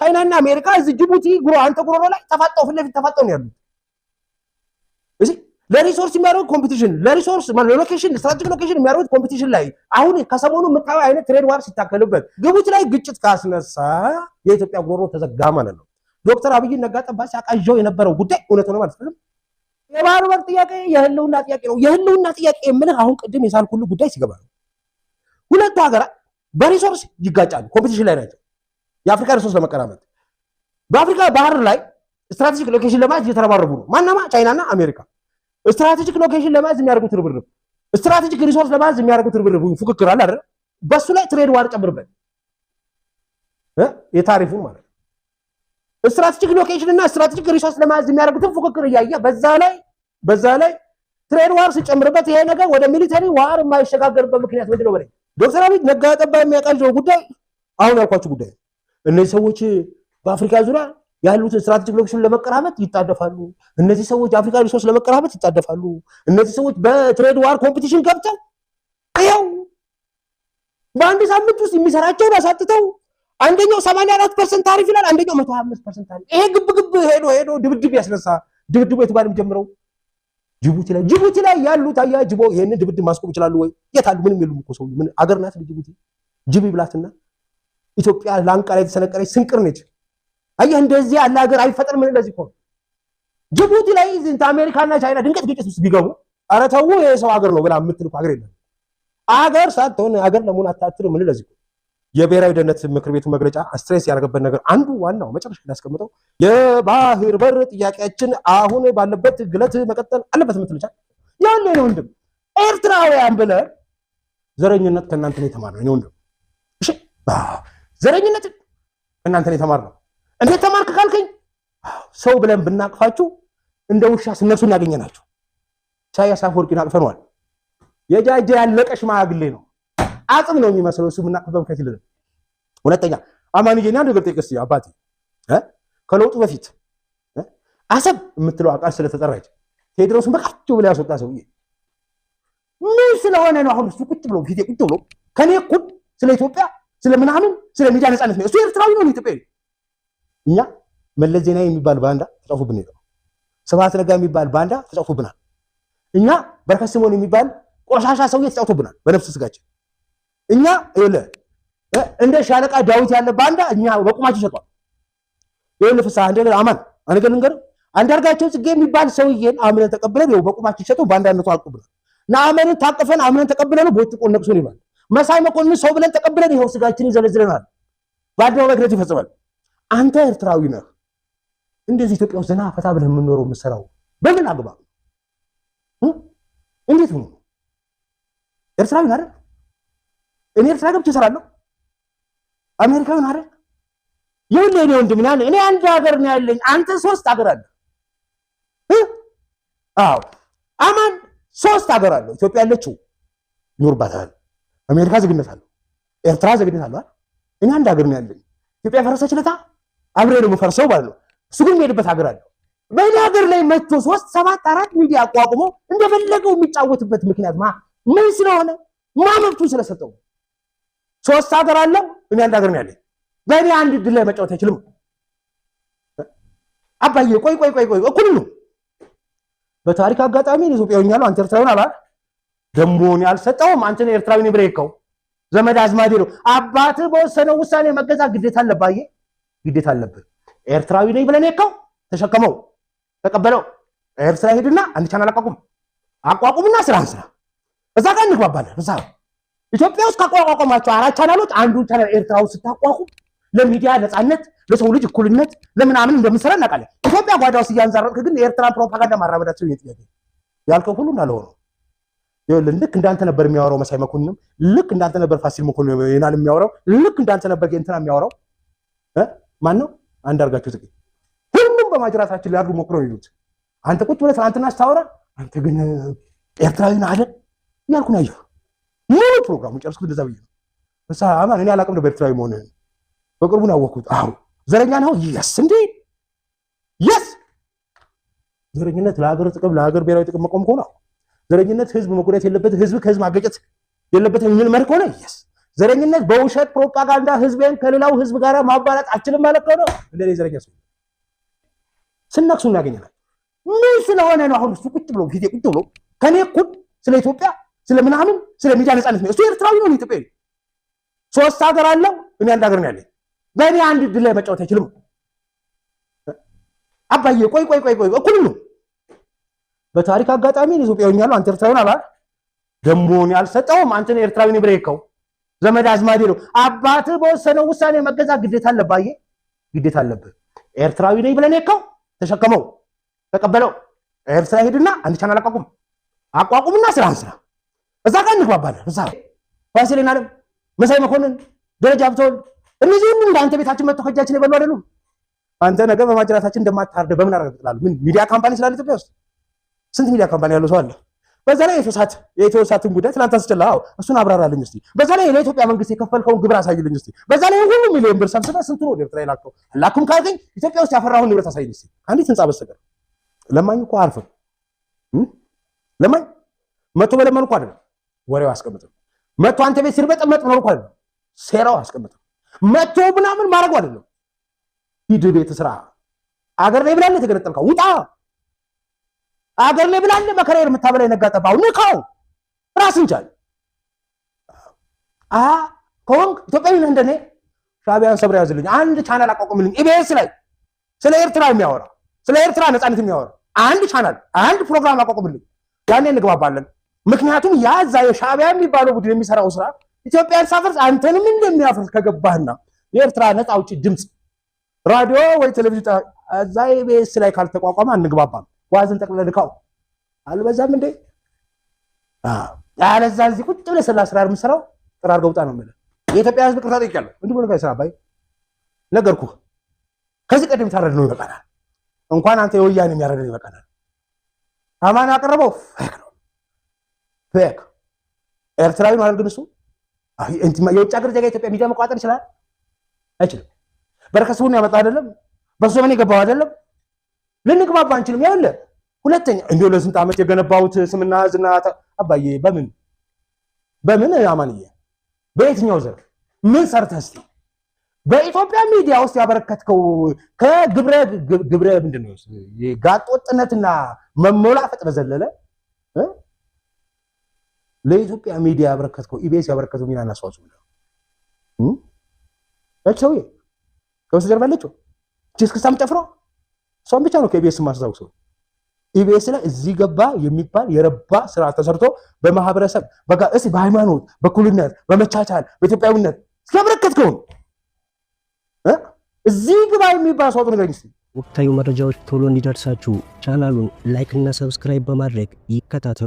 ቻይናና አሜሪካ እዚህ ጅቡቲ አንተ ጉሮሮ ላይ ተፋጠው ፊት ለፊት ተፋጠው ነው ያሉት። እዚህ ለሪሶርስ የሚያደርጉት ኮምፒቲሽን ለሪሶርስ ሎኬሽን ስትራቴጂክ ሎኬሽን የሚያደርጉት ኮምፒቲሽን ላይ አሁን ከሰሞኑ የምታየው አይነት ትሬድ ዋር ሲታከልበት ጅቡቲ ላይ ግጭት ካስነሳ የኢትዮጵያ ጉሮሮ ተዘጋ ማለት ነው። ዶክተር አብይ ነጋ ጠባ ሲያቃዣው የነበረው ጉዳይ እውነት ነው ማለት ነው። የባህር በር ጥያቄ የህልውና ጥያቄ ነው። የህልውና ጥያቄ የምልህ አሁን ቅድም የሳልኩሉ ጉዳይ ሲገባ ነው። ሁለቱ ሀገራት በሪሶርስ ይጋጫሉ፣ ኮምፒቲሽን ላይ ናቸው። የአፍሪካ ሪሶርስ ለመቀራመጥ በአፍሪካ ባህር ላይ ስትራቴጂክ ሎኬሽን ለማዝ እየተረባረቡ ነው። ማናማ ቻይናና አሜሪካ ስትራቴጂክ ሎኬሽን ለማዝ የሚያደርጉት ርብርብ፣ ስትራቴጂክ ሪሶርስ ለማዝ የሚያደርጉት ርብርብ ፉክክር አለ አይደል? በሱ ላይ ትሬድ ዋር ጨምርበት የታሪፉን ማለት ነው። ስትራቴጂክ ሎኬሽን እና ስትራቴጂክ ሪሶርስ ለማዝ የሚያደርጉትን ፉክክር እያየ በዛ ላይ ትሬድ ዋር ሲጨምርበት ይሄ ነገር ወደ ሚሊተሪ ዋር የማይሸጋገርበት ምክንያት ምንድነው? በላይ ዶክተር አብይ ነጋ ጠባ የሚያቃልለው ጉዳይ አሁን ያልኳችሁ ጉዳይ እነዚህ ሰዎች በአፍሪካ ዙሪያ ያሉትን ስትራቴጂክ ሎኬሽን ለመቀራመጥ ይጣደፋሉ። እነዚህ ሰዎች አፍሪካ ሪሶርስ ለመቀራመጥ ይጣደፋሉ። እነዚህ ሰዎች በትሬድ ዋር ኮምፒቲሽን ገብተው ያው በአንድ ሳምንት ውስጥ የሚሰራቸውን አሳጥተው አንደኛው 84% ታሪፍ ይላል፣ አንደኛው 125% ታሪፍ። ይሄ ግብ ሄዶ ድብድብ ያስነሳ። ድብድቡ የት ጋር የሚጀምረው? ጅቡቲ ላይ ያሉት አያ ጅቦ ይሄንን ድብድብ ማስቆም ይችላሉ ወይ? የታሉ? ምንም የሉም እኮ ሰው ምን አገር ናት ጅቡቲ? ጅብ ይብላትና ኢትዮጵያ ላንቃ ላይ የተሰነቀረች ስንቅር ነች። አየህ እንደዚህ ያለ ሀገር አይፈጠርም። ምን ለዚህ እኮ ጅቡቲ ላይ እንት አሜሪካና ቻይና ድንገት ግጭት ውስጥ ቢገቡ ኧረ ተው ይሄ ሰው ሀገር ነው ብላ የምትል እኮ ሀገር የለም። ሀገር ሳትሆን ሀገር ለመሆን አታትር። ምን ለዚህ የብሔራዊ ደህንነት ምክር ቤቱ መግለጫ ስትሬስ ያደረገበት ነገር አንዱ ዋናው መጨረሻ ያስቀምጠው የባህር በር ጥያቄያችን አሁን ባለበት ግለት መቀጠል አለበት የምትልቻ ያለ ነው። ወንድም ኤርትራውያን ብለህ ዘረኝነት ከእናንተ ነው የተማርነው ነው ወንድም። እሺ ዘረኝነት ከእናንተ ነው የተማርነው። እንዴት ተማርክ ካልከኝ ሰው ብለን ብናቅፋችሁ እንደ ውሻ ስነርሱን ያገኘናችሁ ኢሳያስ አፈወርቂን አቅፈነዋል። የጃጀ ያለቀ ሽማግሌ ነው፣ አጽም ነው የሚመስለው እሱ ምናቅፈው ከትል። ሁለተኛ አማንዬና ነገር ጠይቀስ አባቴ ከለውጡ በፊት አሰብ የምትለው አቃል ስለተጠራች ቴድሮስን በቃቸው ብላ ያስወጣ ሰውዬ ምን ስለሆነ ነው አሁን እሱ ቁጭ ብሎ ፊቴ ቁጭ ብሎ ከኔ እኩል ስለ ኢትዮጵያ ስለምናምን ስለ ሚዲያ ነፃነት ነው እሱ ኤርትራዊ ነው ኢትዮጵያዊ። እኛ መለስ ዜናዊ የሚባል ባንዳ ተጻፉብን ነው። ስብሐት ነጋ የሚባል ባንዳ ተጻፉብናል። እኛ በረከት ስምኦን የሚባል ቆሻሻ ሰውዬ ተጻፉብናል በነፍስ ስጋችን። እኛ እንደ ሻለቃ ዳዊት ያለ ባንዳ እኛ በቁማችን ሸጧል። ይኸውልህ ፍስሐ አንድ ነገር አማን አንገር ልንገር አንዳርጋቸው ጽጌ የሚባል ሰውዬን አምነን ተቀብለን ይኸው በቁማችን ሸጠው ባንዳነቱ አልቁብናል። አመንን ታቀፈን አምነን ተቀብለን ቦጥቆ ነቅሶን ይባል መሳይ መኮንን ሰው ብለን ተቀብለን ይኸው ስጋችን ይዘለዝለናል። በአደባባይ ክረት ይፈጽማል። አንተ ኤርትራዊ ነህ። እንደዚህ ኢትዮጵያ ውስጥ ዘና ፈታ ብለህ የምንኖረው የምትሰራው በምን አግባብ እንዴት ነው? ኤርትራዊ አይደል? እኔ ኤርትራ ገብቼ እሰራለሁ። አሜሪካዊ አይደል? ይኸውልህ እኔ ወንድም ነኝ። እኔ አንድ ሀገር ነው ያለኝ፣ አንተ 3 ሀገር አለ። አዎ አማን 3 ሀገር አለ። ኢትዮጵያ ያለችው ይኖርባታል። አሜሪካ ዜግነት አለው፣ ኤርትራ ዜግነት አለው። እኔ አንድ ሀገር ነው ያለኝ። ኢትዮጵያ ፈረሰች ለታ አብሬ ነው የምፈርሰው ማለት ነው። እሱ ግን የሚሄድበት ሀገር አለው። በእኔ ሀገር ላይ መጥቶ 3 7 4 ሚዲያ አቋቁሞ እንደፈለገው የሚጫወትበት ምክንያት ምን ስለሆነ መብቱን ስለሰጠው 3 ሀገር አለው። እኔ አንድ ሀገር ነው ያለኝ። በእኔ አንድ ድል ላይ መጫወት አይችልም። አባዬ ቆይ እኩል ነው። በታሪክ አጋጣሚ ኢትዮጵያውኛ ነው አንተ ኤርትራዊ አላ ደሞን ያልሰጠውም አንተ ነው ኤርትራዊ ነው ብሬከው ዘመድ አዝማዴ ነው። አባትህ በወሰነው ውሳኔ መገዛት ግዴታ አለባዬ፣ ግዴታ አለብህ። ኤርትራዊ ነኝ ብለህ ነከው ተሸከመው ተቀበለው። ኤርትራ ሄድና አንድ ቻናል አቋቁምና ስራን ስራ። እዛ ጋር እንግባባለን። እዛ ኢትዮጵያ ውስጥ ካቋቋማቸው 4 ቻናሎች አንዱ ቻናል ኤርትራ ውስጥ ስታቋቁም ለሚዲያ ነፃነት፣ ለሰው ልጅ እኩልነት ለምናምን እንደምሰራ እናውቃለን። ኢትዮጵያ ጓዳ ውስጥ እያንዛረጥክ ግን የኤርትራ ፕሮፓጋንዳ ማራመዳቸው ይጥያቄ ያልከው ሁሉ እንዳልሆነ ይኸውልህ። ልክ እንዳንተ ነበር የሚያወራው መሳይ መኮንንም፣ ልክ እንዳንተ ነበር ፋሲል መኮንን የናል የሚያወራው፣ ልክ እንዳንተ ነበር እንትና የሚያወራው ማን ነው አንዳርጋቸው ጽጌ። ሁሉም በማጅራታችን ሊያርዱ ሞክረው ይሉት አንተ ቁጭ ብለህ ትናንትና ስታወራ አንተ ግን ኤርትራዊ ነህ አይደል ያልኩ ነው። ይሄ ሙሉ ፕሮግራሙ ጨርሰኩት። እንደዛ ብዬ ነው እሳ አማን እኔ አላውቅም ነበር ኤርትራዊ መሆንህን በቅርቡ ነው ያወቅሁት። አዎ ዘረኛ ነው። ይስ እንዴ ይስ ዘረኝነት ለሀገር ጥቅም ለሀገር ብሔራዊ ጥቅም መቆም ከሆነ ዘረኝነት ህዝብ መጎዳት የለበት፣ ህዝብ ከህዝብ ማገጨት የለበት የሚል መርህ ከሆነ ይስ ዘረኝነት በውሸት ፕሮፓጋንዳ ህዝብን ከሌላው ህዝብ ጋር ማባላት አችልም ማለት ነው። እንደኔ ዘረኛ ሰው ስናክሱ እናገኛለን። ምን ስለሆነ ነው አሁን እሱ ቁጭ ብሎ ፊቴ ቁጭ ብሎ ከኔ እኩል ስለ ኢትዮጵያ ስለ ምናምን ስለ ሚዲያ ነፃነት ነው። እሱ ኤርትራዊ ነው ኢትዮጵያዊ። ሶስት ሀገር አለው እኔ አንድ ሀገር ነው ያለኝ። በእኔ አንድ ድል ላይ መጫወት አይችልም። አባዬ ቆይ እኩል ነው። በታሪክ አጋጣሚ ኢትዮጵያዊ ነው አንተ ኤርትራዊ አላ ደሞን ያልሰጠውም አንተ ኤርትራዊ ነው ብሬከው ዘመድ አዝማዴ ነው። አባት በወሰነው ውሳኔ መገዛ ግዴታ አለባዬ ግዴታ አለብህ። ኤርትራዊ ነኝ ብለህ ነከው ተሸከመው ተቀበለው። ኤርትራ ሄድና አንድ ቻናል አቋቁምና ስራን ስራ እዛ ጋር እንግባባለን። እዛ ፋሲልና አለም መሳይ መኮንን ደረጃ ብትወልድ እነዚህ ሁሉ እንዳንተ ቤታችን መጥቶ ከጃችን የበሉ አይደሉም። አንተ ነገር በማጅራታችን እንደማታርደ በምን አረጋግጥላለሁ? ምን ሚዲያ ካምፓኒ ስላለ ኢትዮጵያ ውስጥ ስንት ሚዲያ ካምፓኒ ያለው ሰው አለ። በዛ ላይ የኢትዮሳትን ጉዳይ ትናንት አስጨላው እሱን አብራራልኝ እስቲ። በዛ ላይ ለኢትዮጵያ መንግስት የከፈልከውን ግብር አሳይልኝ እስቲ። በዛ ላይ ሁሉ ሚሊዮን ብር ሰብስበህ ስንት ነው ኤርትራ ይላከው አላኩም ካልከኝ ኢትዮጵያ ውስጥ ያፈራውን ንብረት አሳይልኝ እስቲ። አንዲት ህንጻ በስተቀር ለማኝ እኮ አርፈን ለማኝ መቶ በለመኑ እኮ አይደለም ወሬው አስቀምጠው መቶ አንተ ቤት ሲርበጠመጥ ነው እኮ አይደለም ሴራው አስቀምጠው መቶ ምናምን ማድረግ አይደለም። ሂድ ቤት ስራ አገር ላይ ብላለ ተገነጠልከው ውጣ አገር ላይ ብላለ መከራየር የምታበላይ ነጋጠባው ንካው ራስን ቻል ኮንክ ኢትዮጵያዊ ነህ እንደኔ ሻቢያን ሰብራ ያዝልኝ አንድ ቻናል አቋቁምልኝ ኢቢኤስ ላይ ስለ ኤርትራ የሚያወራ ስለ ኤርትራ ነፃነት የሚያወራ አንድ ቻናል አንድ ፕሮግራም አቋቁምልኝ ያኔ እንግባባለን። ምክንያቱም ያዛ የሻቢያ የሚባለው ቡድን የሚሰራው ስራ ኢትዮጵያን ሳፈርስ አንተንም እንደሚያፈርስ ከገባህና የኤርትራ ነፃ አውጪ ድምጽ ራዲዮ ወይ ቴሌቪዥን እዛ ኢቢኤስ ላይ ካልተቋቋመ አንግባባም። ዋዝን ጠቅልለህ ልካው አልበዛም እንዴ? ያለዛ እዚህ ቁጭ ብለህ ስለ አስራር የምሰራው ጥራር ገውጣ ነው ማለት የኢትዮጵያ ህዝብ ቅርታ ጠይቃለሁ። እንዲህ ብሎ ከይሰራ ባይ ነገርኩህ። ከዚህ ቀደም ታረድ ነው ይበቃናል። እንኳን አንተ የወያኔ የሚያረደን ይበቃናል። አማን ያቀረበው ፌክ ነው ፌክ ኤርትራዊ ነው አልገነሱ የውጭ ሀገር ዜጋ ኢትዮጵያ ሚዲያ መቋጠር ይችላል አይችልም? በረከሱን ያመጣ አይደለም በሱ ምን ይገባው አይደለም ልንግባባ አንችልም። ያለ ሁለተኛ እንደው ለስንት ዓመት የገነባውት ስምና ዝና አባዬ በምን አማንዬ በየትኛው ዘር ምን ሰርተህ እስቲ በኢትዮጵያ ሚዲያ ውስጥ ያበረከትከው ከግብረ ምንድነው የጋጦጥነትና መሞላፈጥ በዘለለ ለኢትዮጵያ ሚዲያ ያበረከትከው ኢቢኤስ ያበረከተው ሚናና አስተዋጽኦ ነው እቺ ከውስጥ ጀርባለችው ጂስክሳም ጨፍሮ ሰው ብቻ ነው ከኢቢኤስ ማስታወሰው። ኢቢኤስ ላይ እዚህ ገባ የሚባል የረባ ስራ ተሰርቶ በማህበረሰብ በቃ እስቲ በሃይማኖት በኩልነት በመቻቻል በኢትዮጵያዊነት ስለበረከትከው እዚህ ግባ የሚባል ሰው ነገር ነው። ወቅታዊ መረጃዎች ቶሎ እንዲደርሳችሁ ቻናሉን ላይክ እና ሰብስክራይብ በማድረግ ይከታተሉ።